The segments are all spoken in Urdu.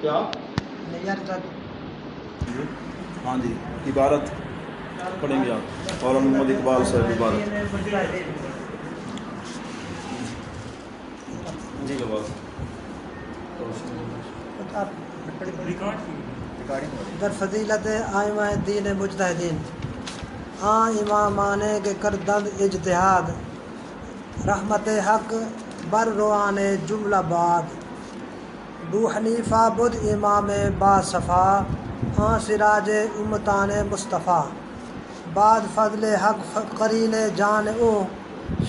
کیا ہاں جی عبارت پڑھیں گے آپ اور محمد اقبال صاحب عبارت جی در فضیلت آئمہ دین مجتہدین امامان کے کردند اجتہاد رحمت حق بر روان جملہ باد ابو حنیفہ بدھ امام با صفا سراج امتان مصطفیٰ بعد فضل حق قرین جان او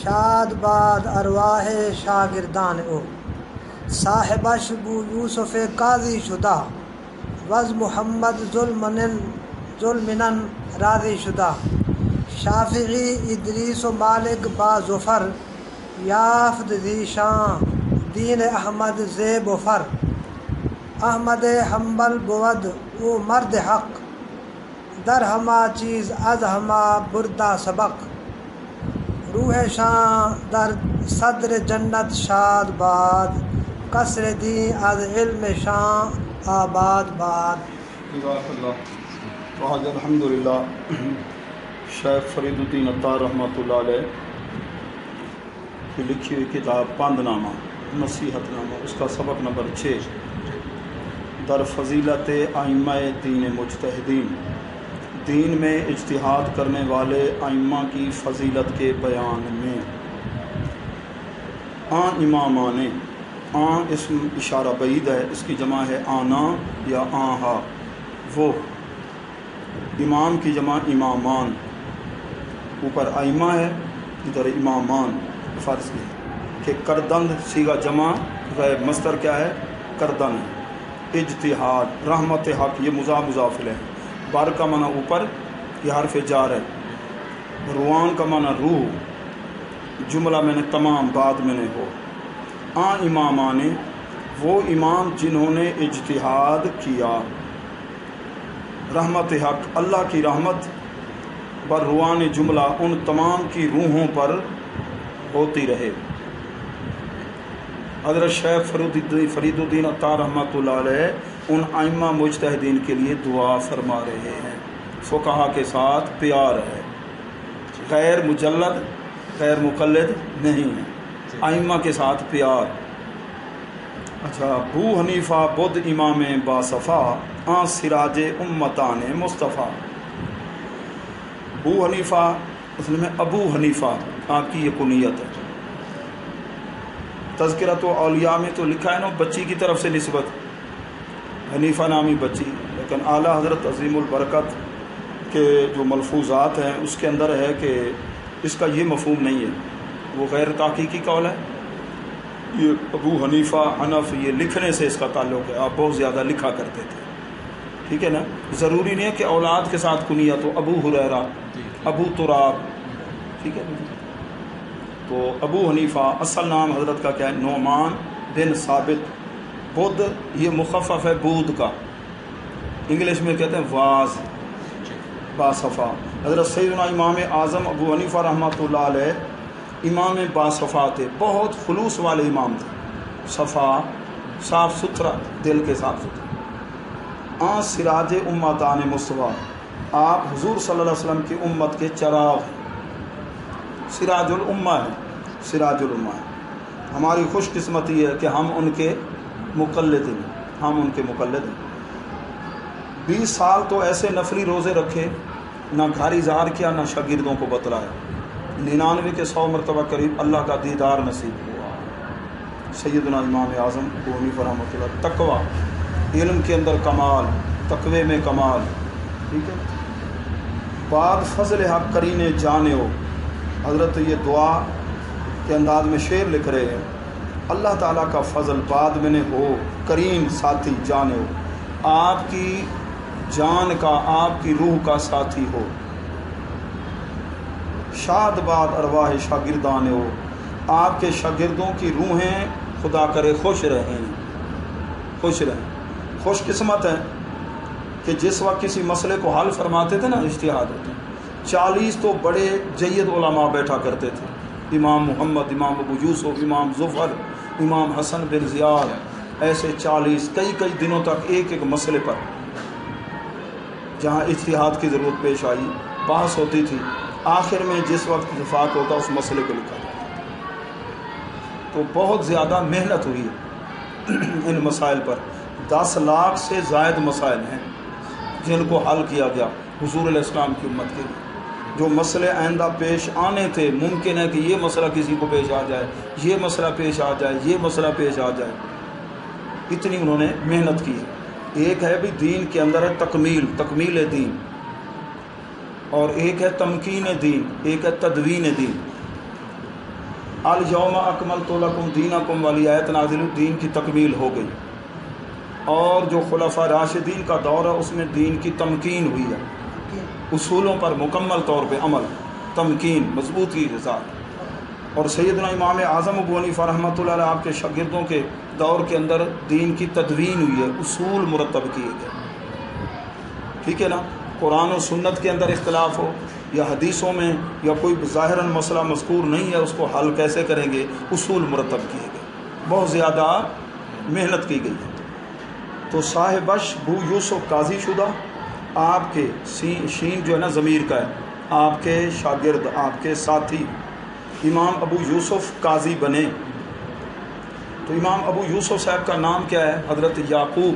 شاد بعد ارواح شاگردان او صاحبش بو یوسف قاضی شدہ وز محمد ظلمنن راضی شدہ شافعی ادریس و مالک با ظفر یافت ذیشان دین احمد زیب و فر احمد حنبل بود او مرد حق در ہما چیز از ہما بردہ سبق روح شان در صدر جنت شاد باد قصر دین از علم شان آباد باد. الحمدللہ شیخ فرید الدین عطار رحمۃ اللہ علیہ کی لکھی ہوئی کتاب پاند نامہ نصیحت نامہ اس کا سبق نمبر 6 در فضیلت ائمہ دین مجتہدین دین میں اجتہاد کرنے والے ائمہ کی فضیلت کے بیان میں امامان اسم اشارہ بعید ہے اس کی جمع ہے آنا یا آہا وہ امام کی جمع امامان اوپر ائمہ ہے ادھر امامان فرض کی کہ کردند سیگا جمع غیب مصدر کیا ہے کردند اجتہاد رحمت حق یہ مضاف ہے بار کا معنی اوپر یہ حرف جار ہے روان کا معنی روح جملہ میں نے تمام بعد میں نے ہو امامان وہ امام جنہوں نے اجتہاد کیا رحمت حق اللہ کی رحمت بر روان جملہ ان تمام کی روحوں پر ہوتی رہے. حضرت شیخ فرید الدین عطار رحمۃ اللہ علیہ ان ائمہ مجتہدین کے لیے دعا فرما رہے ہیں. فقہا کے ساتھ پیار ہے غیر مجلد غیر مقلد نہیں ہے ائمہ کے ساتھ پیار. اچھا ابو حنیفہ بدھ امام با صفا سراج امتان مصطفیٰ ابو حنیفہ اصل میں ابو حنیفہ آپ کی یہ کنیت ہے. تذکرۃ اولیاء میں تو لکھا ہے نا بچی کی طرف سے نسبت حنیفہ نامی بچی لیکن اعلیٰ حضرت عظیم البرکت کے جو ملفوظات ہیں اس کے اندر ہے کہ اس کا یہ مفہوم نہیں ہے وہ غیر تحقیقی قول ہے. یہ ابو حنیفہ حنف یہ لکھنے سے اس کا تعلق ہے آپ بہت زیادہ لکھا کرتے تھے ٹھیک ہے نا. ضروری نہیں ہے کہ اولاد کے ساتھ کنیت ہو ابو ہریرہ ابو تراب ٹھیک ہے. تو ابو حنیفہ اصل نام حضرت کا کیا ہے نعمان بن ثابت بدھ یہ مخفف ہے بود کا انگلش میں کہتے ہیں واز باصفا. حضرت سیدنا امام اعظم ابو حنیفہ رحمۃ اللہ علیہ امام باصفا تھے بہت خلوص والے امام تھے صفا صاف ستھرا دل کے صاف ستھرا. سراج امتان مصطفیٰ آپ حضور صلی اللہ علیہ وسلم کی امت کے چراغ سراج الامہ ہے سراج الامہ ہے. ہماری خوش قسمتی ہے کہ ہم ان کے مقلد ہیں 20 سال تو ایسے نفلی روزے رکھے نہ گھر اظہار کیا نہ شاگردوں کو بتلایا 99 کے 100 مرتبہ قریب اللہ کا دیدار نصیب ہوا. سیدنا امام اعظم ابو حنیفہ رحمۃ اللہ تقوی علم کے اندر کمال تقوی میں کمال ٹھیک ہے. بعد فضل حق کرینے جانے ہو حضرت یہ دعا کے انداز میں شعر لکھ رہے ہیں اللہ تعالیٰ کا فضل بعد میں نے ہو کریم ساتھی جانے ہو آپ کی جان کا آپ کی روح کا ساتھی ہو شاد باد ارواح شاگردان ہو آپ کے شاگردوں کی روحیں خدا کرے خوش رہیں خوش قسمت ہے کہ جس وقت کسی مسئلے کو حل فرماتے تھے نا اجتہاد ہوتے 40 تو بڑے جید علماء بیٹھا کرتے تھے امام محمد امام ابو یوسف امام ظفر امام حسن بن زیاد ایسے 40 کئی دنوں تک ایک مسئلے پر جہاں اجتہاد کی ضرورت پیش آئی بحث ہوتی تھی، آخر میں جس وقت اتفاق ہوتا اس مسئلے کو لکھا جاتا۔ تو بہت زیادہ محنت ہوئی ان مسائل پر، 10 لاکھ سے زائد مسائل ہیں جن کو حل کیا گیا حضور علیہ السلام کی امت کے لیے۔ جو مسئلے آئندہ پیش آنے تھے، ممکن ہے کہ یہ مسئلہ کسی کو پیش آ جائے، یہ مسئلہ پیش آ جائے، یہ مسئلہ پیش آ جائے، اتنی انہوں نے محنت کی ہے۔ ایک ہے بھی دین کے اندر ہے تکمیل دین، اور ایک ہے تمکین دین، ایک ہے تدوین دین۔ الیوم اکملت لکم دینکم والی آیت نازل ہوئی، دین کی تکمیل ہو گئی، اور جو خلفاء راشدین کا دور ہے اس میں دین کی تمکین ہوئی ہے، اصولوں پر مکمل طور پہ عمل، تمکین، مضبوطی کے ساتھ۔ اور سیدنا امام اعظم ابو حنیفہ رحمۃ اللہ علیہ آپ کے شاگردوں کے دور کے اندر دین کی تدوین ہوئی ہے، اصول مرتب کیے گئے، ٹھیک ہے نا۔ قرآن و سنت کے اندر اختلاف ہو یا حدیثوں میں یا کوئی ظاہراً مسئلہ مذکور نہیں ہے، اس کو حل کیسے کریں گے، اصول مرتب کیے گئے، بہت زیادہ محنت کی گئی ہے۔ تو صاحبش بو یوسف قاضی شدہ، آپ کے شین جو ہے نا ضمیر کا ہے، آپ کے شاگرد، آپ کے ساتھی امام ابو یوسف قاضی بنے۔ تو امام ابو یوسف صاحب کا نام کیا ہے؟ حضرت یعقوب۔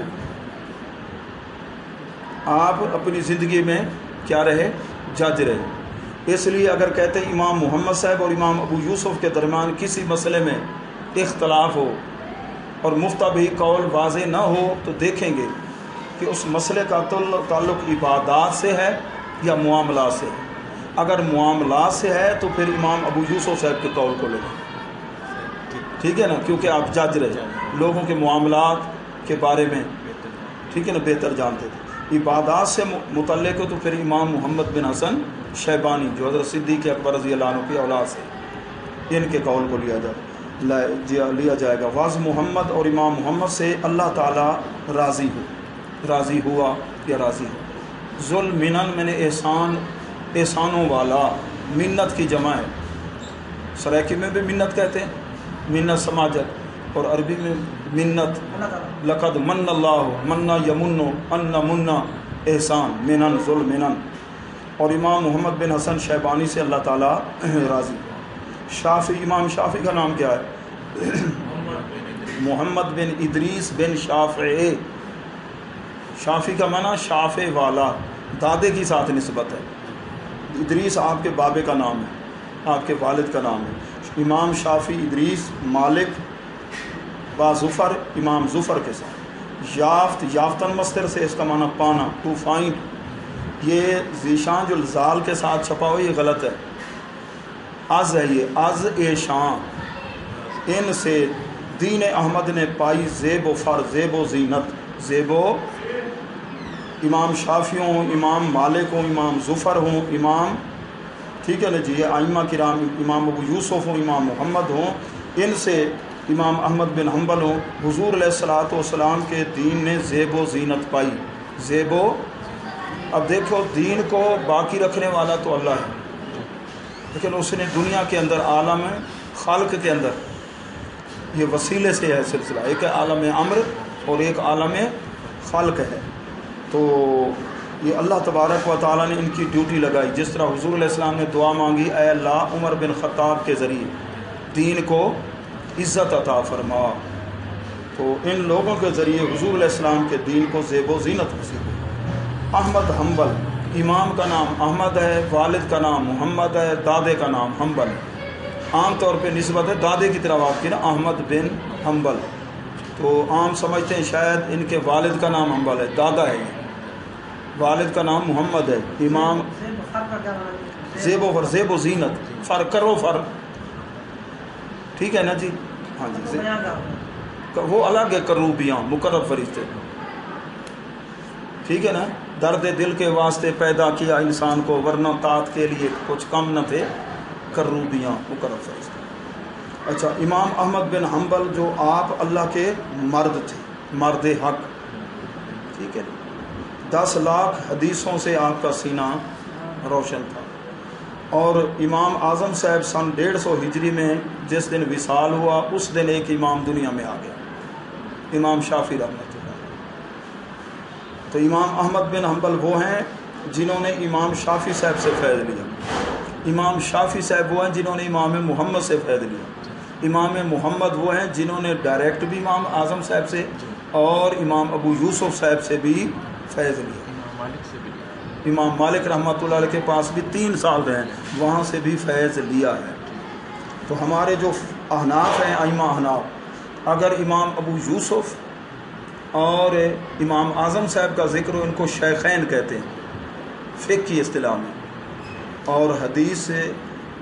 آپ اپنی زندگی میں کیا رہے؟ جج رہے۔ اس لیے اگر کہتے ہیں امام محمد صاحب اور امام ابو یوسف کے درمیان کسی مسئلے میں اختلاف ہو اور مفتبی قول واضح نہ ہو تو دیکھیں گے کہ اس مسئلے کا تعلق عبادات سے ہے یا معاملات سے ہے۔ اگر معاملات سے ہے تو پھر امام ابو یوسف صاحب کے قول کو لیں، ٹھیک ہے نا، کیونکہ آپ جج رہے، لوگوں کے معاملات کے بارے میں، ٹھیک ہے نا، بہتر جانتے تھے۔ عبادات سے متعلق ہو تو پھر امام محمد بن حسن شیبانی جو حضرت صدیق اکبر رضی اللہ عنہ کی اولاد سے، ان کے قول کو لیا جائے گا۔ واز محمد اور امام محمد سے اللہ تعالیٰ راضی ہوا یا راضی ہو۔ ذل منن میں نے احسانوں والا، منت کی جمع ہے، سرائکی میں بھی منت کہتے ہیں، منت سماجت، اور عربی میں منت، لقد من اللہ منا یمن ان منا احسان منن ذل منن۔ اور امام محمد بن حسن شیبانی سے اللہ تعالیٰ راضی۔ شافعی، امام شافعی کا نام کیا ہے؟ محمد بن ادریس بن شافعی۔ شافعی کا معنی شافع والا، دادے کی ساتھ نسبت ہے۔ ادریس آپ کے بابے کا نام ہے، آپ کے والد کا نام ہے۔ امام شافعی ادریس مالک با ظفر، امام ظفر کے ساتھ۔ یافتن مصدر سے اس کا معنی پانا، ٹو فائنڈ۔ یہ ذیشان جو زال کے ساتھ چھپا ہو یہ غلط ہے، از ہے، یہ از اے شان۔ ان سے دین احمد نے پائی زیب و فر، زیب و زینت، زیب و، امام شافعی ہوں، امام مالک ہوں، امام ظفر ہوں، امام، ٹھیک ہے نا جی، یہ ائمہ کرام، امام ابو یوسف ہوں، امام محمد ہوں، ان سے امام احمد بن حنبل ہوں، حضور علیہ الصلوۃ والسلام کے دین نے زیب و زینت پائی، زیب و، اب دیکھو دین کو باقی رکھنے والا تو اللہ ہے، لیکن اس نے دنیا کے اندر عالم خلق کے اندر یہ وسیلے سے ہے سلسلہ، ایک عالم امر اور ایک عالم خلق ہے۔ تو یہ اللہ تبارک و تعالیٰ نے ان کی ڈیوٹی لگائی، جس طرح حضور علیہ السلام نے دعا مانگی، اے اللہ عمر بن خطاب کے ذریعے دین کو عزت عطا فرما، تو ان لوگوں کے ذریعے حضور علیہ السلام کے دین کو زیب و زینت حاصل ہوئی۔ احمد حنبل، امام کا نام احمد ہے، والد کا نام محمد ہے، دادے کا نام حنبل ہے۔ عام طور پہ نسبت ہے دادے کی طرف آپ کی نا، احمد بن حنبل، تو عام سمجھتے ہیں شاید ان کے والد کا نام حنبل ہے، دادا ہے، والد کا نام محمد ہے۔ امام زیب و فر، زیب و زینت، فر کرو فر، ٹھیک ہے نا جی، ہاں جی، وہ الگ ہے، کروبیاں مقرب فرشتے، ٹھیک ہے نا، درد دل کے واسطے پیدا کیا انسان کو، ورنہ طاعت کے لیے کچھ کم نہ تھے، کروبیاں مقرب فرشتے۔ اچھا، امام احمد بن حنبل جو آپ اللہ کے مرد تھے، مرد حق، ٹھیک ہے، 10 لاکھ حدیثوں سے آپ کا سینہ روشن تھا۔ اور امام اعظم صاحب سن 150 ہجری میں جس دن وصال ہوا، اس دن ایک امام دنیا میں آ گیا، امام شافعی رحمۃ اللہ۔ تو امام احمد بن حنبل وہ ہیں جنہوں نے امام شافعی صاحب سے فیض لیا، امام شافعی صاحب وہ ہیں جنہوں نے امام محمد سے فیض لیا، امام محمد وہ ہیں جنہوں نے ڈائریکٹ بھی امام اعظم صاحب سے اور امام ابو یوسف صاحب سے بھی فیض لیا۔ امام مالک رحمۃ اللہ علیہ کے پاس بھی 3 سال رہے، وہاں سے بھی فیض لیا ہے۔ تو ہمارے جو احناف ہیں، ائمہ احناف، اگر امام ابو یوسف اور امام اعظم صاحب کا ذکر ہو، ان کو شیخین کہتے ہیں فقہ کی اصطلاح میں، اور حدیث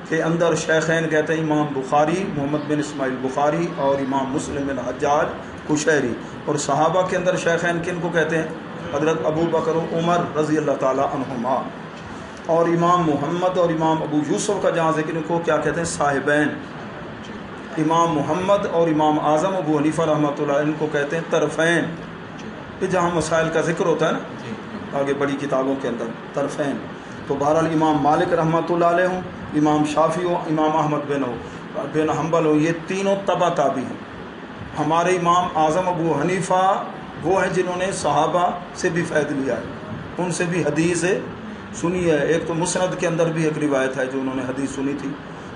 کے اندر شیخین کہتے ہیں امام بخاری محمد بن اسماعیل بخاری اور امام مسلم بن حجاج قشیری، اور صحابہ کے اندر شیخین کن کو کہتے ہیں؟ حضرت ابو بکر و عمر رضی اللہ تعالیٰ عنہما، اور امام محمد اور امام ابو یوسف کا جہاں ذکر ان کو کیا کہتے ہیں؟ صاحبین۔ امام محمد اور امام اعظم ابو حنیفہ رحمۃ اللہ ان کو کہتے ہیں طرفین، یہ جہاں مسائل کا ذکر ہوتا ہے نا آگے بڑی کتابوں کے اندر، طرفین۔ تو بہرحال امام مالک رحمۃ اللہ علیہ ہوں، امام شافعی ہو، امام احمد بن حنبل ہو، یہ تینوں تبع تابعی ہیں۔ ہمارے امام اعظم ابو حنیفہ وہ ہیں جنہوں نے صحابہ سے بھی فیض لیا ہے، ان سے بھی حدیث سنی ہے۔ ایک تو مسند کے اندر بھی ایک روایت ہے جو انہوں نے حدیث سنی تھی،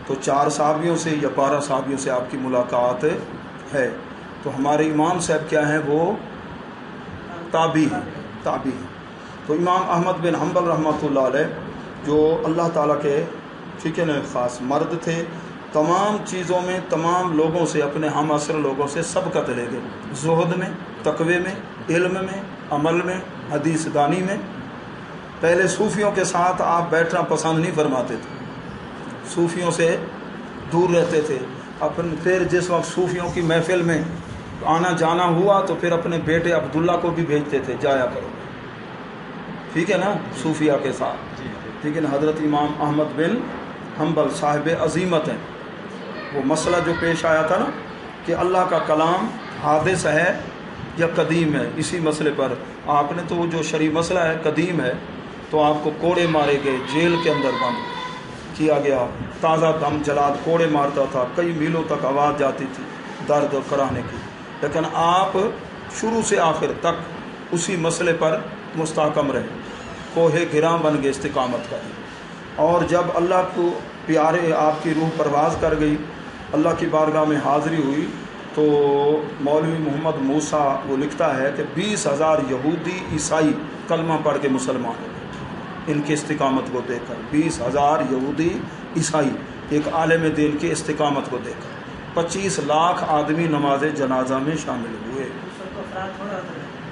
تو 4 صحابیوں سے یا 12 صحابیوں سے آپ کی ملاقات ہے۔ تو ہمارے امام صاحب کیا ہیں؟ وہ تابعی ہیں۔ تو امام احمد بن حنبل رحمۃ اللہ علیہ جو اللہ تعالیٰ کے ٹھیک ہے نا خاص مرد تھے، تمام چیزوں میں تمام لوگوں سے، اپنے ہم عصر لوگوں سے سبقت لے گئے، زہد میں، تقوی میں، علم میں، عمل میں، حدیث دانی میں۔ پہلے صوفیوں کے ساتھ آپ بیٹھنا پسند نہیں فرماتے تھے، صوفیوں سے دور رہتے تھے۔ پھر جس وقت صوفیوں کی محفل میں آنا جانا ہوا تو پھر اپنے بیٹے عبداللہ کو بھی بھیجتے تھے، جایا کرو، ٹھیک ہے نا، صوفیہ کے ساتھ، ٹھیک ہے نا۔ حضرت امام احمد بن حنبل صاحب عظیمت ہیں۔ وہ مسئلہ جو پیش آیا تھا نا کہ اللہ کا کلام حادث ہے یا قدیم ہے، اسی مسئلے پر آپ نے تو وہ جو شرعی مسئلہ ہے قدیم ہے، تو آپ کو کوڑے مارے گئے، جیل کے اندر بند کیا گیا، تازہ دم جلاد کوڑے مارتا تھا، کئی میلوں تک آواز جاتی تھی درد کرانے کی، لیکن آپ شروع سے آخر تک اسی مسئلے پر مستحکم رہے، کوہ گراں بن گئے استقامت کا۔ اور جب اللہ کو پیارے آپ کی روح پرواز کر گئی، اللہ کی بارگاہ میں حاضری ہوئی، تو مولوی محمد موسیٰ وہ لکھتا ہے کہ 20,000 یہودی عیسائی کلمہ پڑھ کے مسلمان ہو گئے ان کی استقامت کو دیکھ کر۔ 20,000 یہودی عیسائی ایک عالم دین کی استقامت کو دیکھ کر۔ 25 لاکھ آدمی نماز جنازہ میں شامل ہوئے،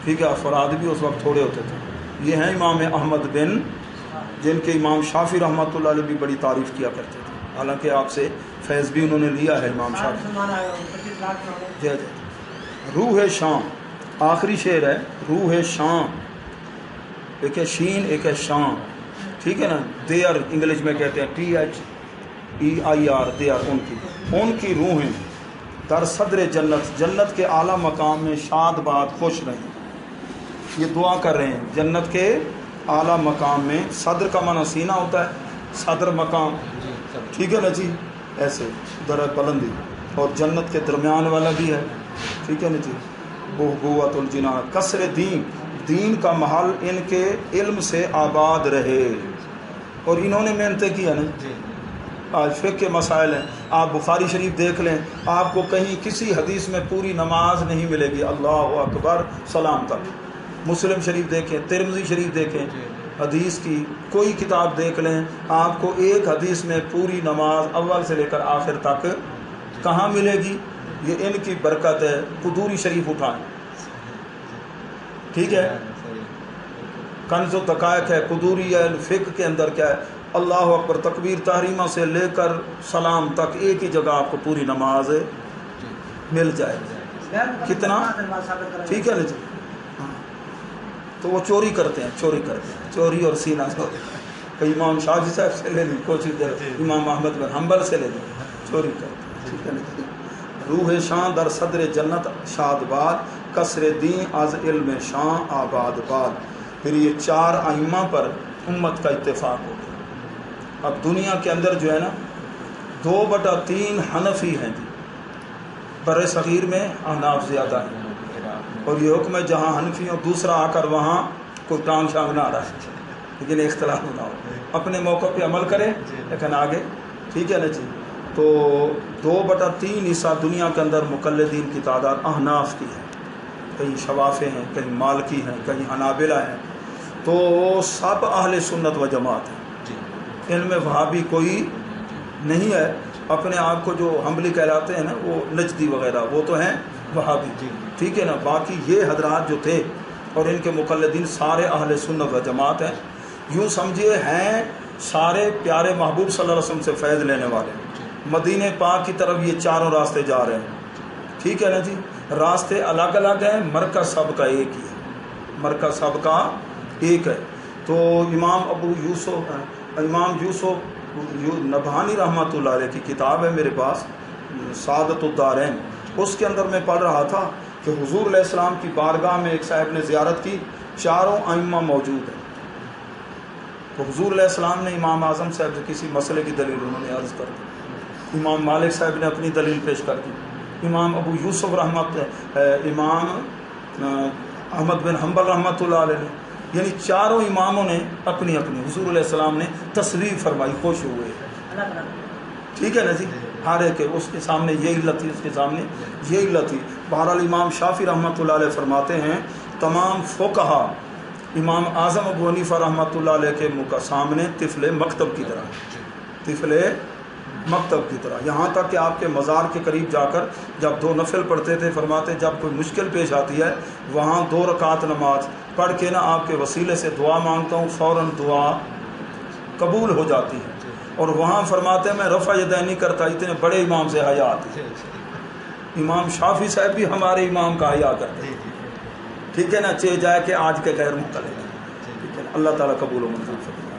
ٹھیک ہے، افراد بھی اس وقت تھوڑے ہوتے تھے۔ یہ ہیں امام احمد بن، جن کے امام شافعی رحمۃ اللہ علیہ بھی بڑی تعریف کیا کرتے تھے، حالانکہ آپ سے فیض بھی انہوں نے لیا ہے امام شافعی۔ جی روح شام، آخری شعر ہے، روح شام، ایک ہے شین ایک ہے شام، ٹھیک ہے نا، دیئر انگلش میں کہتے ہیں THEIR، دیئر، ان کی روحیں در صدر جنت، جنت کے اعلیٰ مقام میں شاد باد خوش رہیں۔ یہ دعا کر رہے ہیں جنت کے اعلیٰ مقام میں، صدر کا معنی سینہ ہوتا ہے، صدر مقام، ٹھیک ہے نا جی، ایسے درجہ بلندی، اور جنت کے درمیان والا بھی ہے، ٹھیک ہے نا جی، بہبوۃ الجنان، قصر دین، دین کا محل ان کے علم سے آباد رہے، اور انہوں نے محنتیں کی ہے نا۔ آج فقہ کے مسائل ہیں، آپ بخاری شریف دیکھ لیں، آپ کو کہیں کسی حدیث میں پوری نماز نہیں ملے گی اللہ اکبر سلام تک۔ مسلم شریف دیکھیں، ترمذی شریف دیکھیں، حدیث کی کوئی کتاب دیکھ لیں، آپ کو ایک حدیث میں پوری نماز اول سے لے کر آخر تک کہاں ملے گی؟ یہ ان کی برکت ہے۔ قدوری شریف اٹھائیں، ٹھیک ہے، کنز و دقائق ہے، قدوری ہے، فقہ کے اندر کیا ہے، اللہ اکبر تکبیر تحریمہ سے لے کر سلام تک ایک ہی جگہ آپ کو پوری نماز مل جائے گی۔ کتنا، ٹھیک ہے نا جی۔ تو وہ چوری کرتے ہیں، چوری اور سینہ کئی امام شافعی صاحب سے لے لیں، کوشش امام احمد بن حنبل سے لے لیں، چوری کرتے ہیں، ٹھیک ہے نا۔ روح شان در صدر جنت شاد باد، قصر دین از علم شان آباد باد۔ پھر یہ 4 ائمہ پر امت کا اتفاق ہو گیا۔ اب دنیا کے اندر جو ہے نا 2/3 حنفی ہیں جی، بر صغیر میں احناف زیادہ ہیں، اور یہ حکم ہے جہاں حنفی ہوں دوسرا آ کر وہاں کوئی ٹانگ شانگ نہ رہا ہے، لیکن اختلاف نہ ہو، اپنے موقع پہ عمل کرے لیکن آگے، ٹھیک ہے نا جی۔ تو 2/3 حصہ دنیا کے اندر مقلدین کی تعداد احناف کی ہے، کہیں شوافے ہیں، کہیں مالکی ہیں، کہیں حنابلہ ہیں، تو سب اہل سنت و جماعت ہیں، ان میں وہابی کوئی نہیں ہے۔ اپنے آپ کو جو حنبلی کہلاتے ہیں نا وہ نجدی وغیرہ وہ تو ہیں وہابی، ٹھیک ہے نا۔ باقی یہ حضرات جو تھے اور ان کے مقلدین سارے اہل سنت و جماعت ہیں، یوں سمجھیے ہیں سارے پیارے محبوب صلی اللہ علیہ وسلم سے فیض لینے والے، مدینہ پاک کی طرف یہ چاروں راستے جا رہے ہیں، ٹھیک ہے نا جی۔ راستے الگ الگ ہیں، مرکز سب کا ایک ہی ہے، مرکز سب کا ایک ہے۔ تو امام یوسف نبہانی رحمۃ اللہ علیہ کی کتاب ہے میرے پاس، سعادت الدارین، اس کے اندر میں پڑھ رہا تھا کہ حضور علیہ السلام کی بارگاہ میں ایک صاحب نے زیارت کی، چاروں ائمہ موجود ہیں، تو حضور علیہ السلام نے امام اعظم صاحب سے کسی مسئلے کی دلیل انہوں نے عرض کر دی، امام مالک صاحب نے اپنی دلیل پیش کر دی، امام ابو یوسف امام احمد بن حنبل رحمۃ اللہ علیہ نے، یعنی چاروں اماموں نے اپنی اپنی، حضور علیہ السلام نے تصریح فرمائی، خوش ہوئے، ٹھیک ہے نا جی۔ ہر ایک اس کے سامنے یہ علت تھی، اس کے سامنے یہ علت تھی۔ بہرحال امام شافعی رحمۃ اللہ علیہ فرماتے ہیں تمام فقہا امام اعظم ابو حنیفہ رحمۃ اللہ علیہ کے سامنے طفل مکتب کی طرح، یہاں تک کہ آپ کے مزار کے قریب جا کر جب 2 نفل پڑھتے تھے، فرماتے جب کوئی مشکل پیش آتی ہے وہاں 2 رکعت نماز پڑھ کے نا آپ کے وسیلے سے دعا مانگتا ہوں، فوراً دعا قبول ہو جاتی ہے، اور وہاں فرماتے ہیں میں رفع یدین نہیں کرتا، اتنے بڑے امام سے حیا آتی ہے۔ امام شافعی صاحب بھی ہمارے امام کا حیا کرتے ہیں، ٹھیک ہے نا، چاہے جائے کہ آج کے غیر مختلف، ٹھیک ہے نا۔ اللہ تعالیٰ قبول و منظور فرمائے۔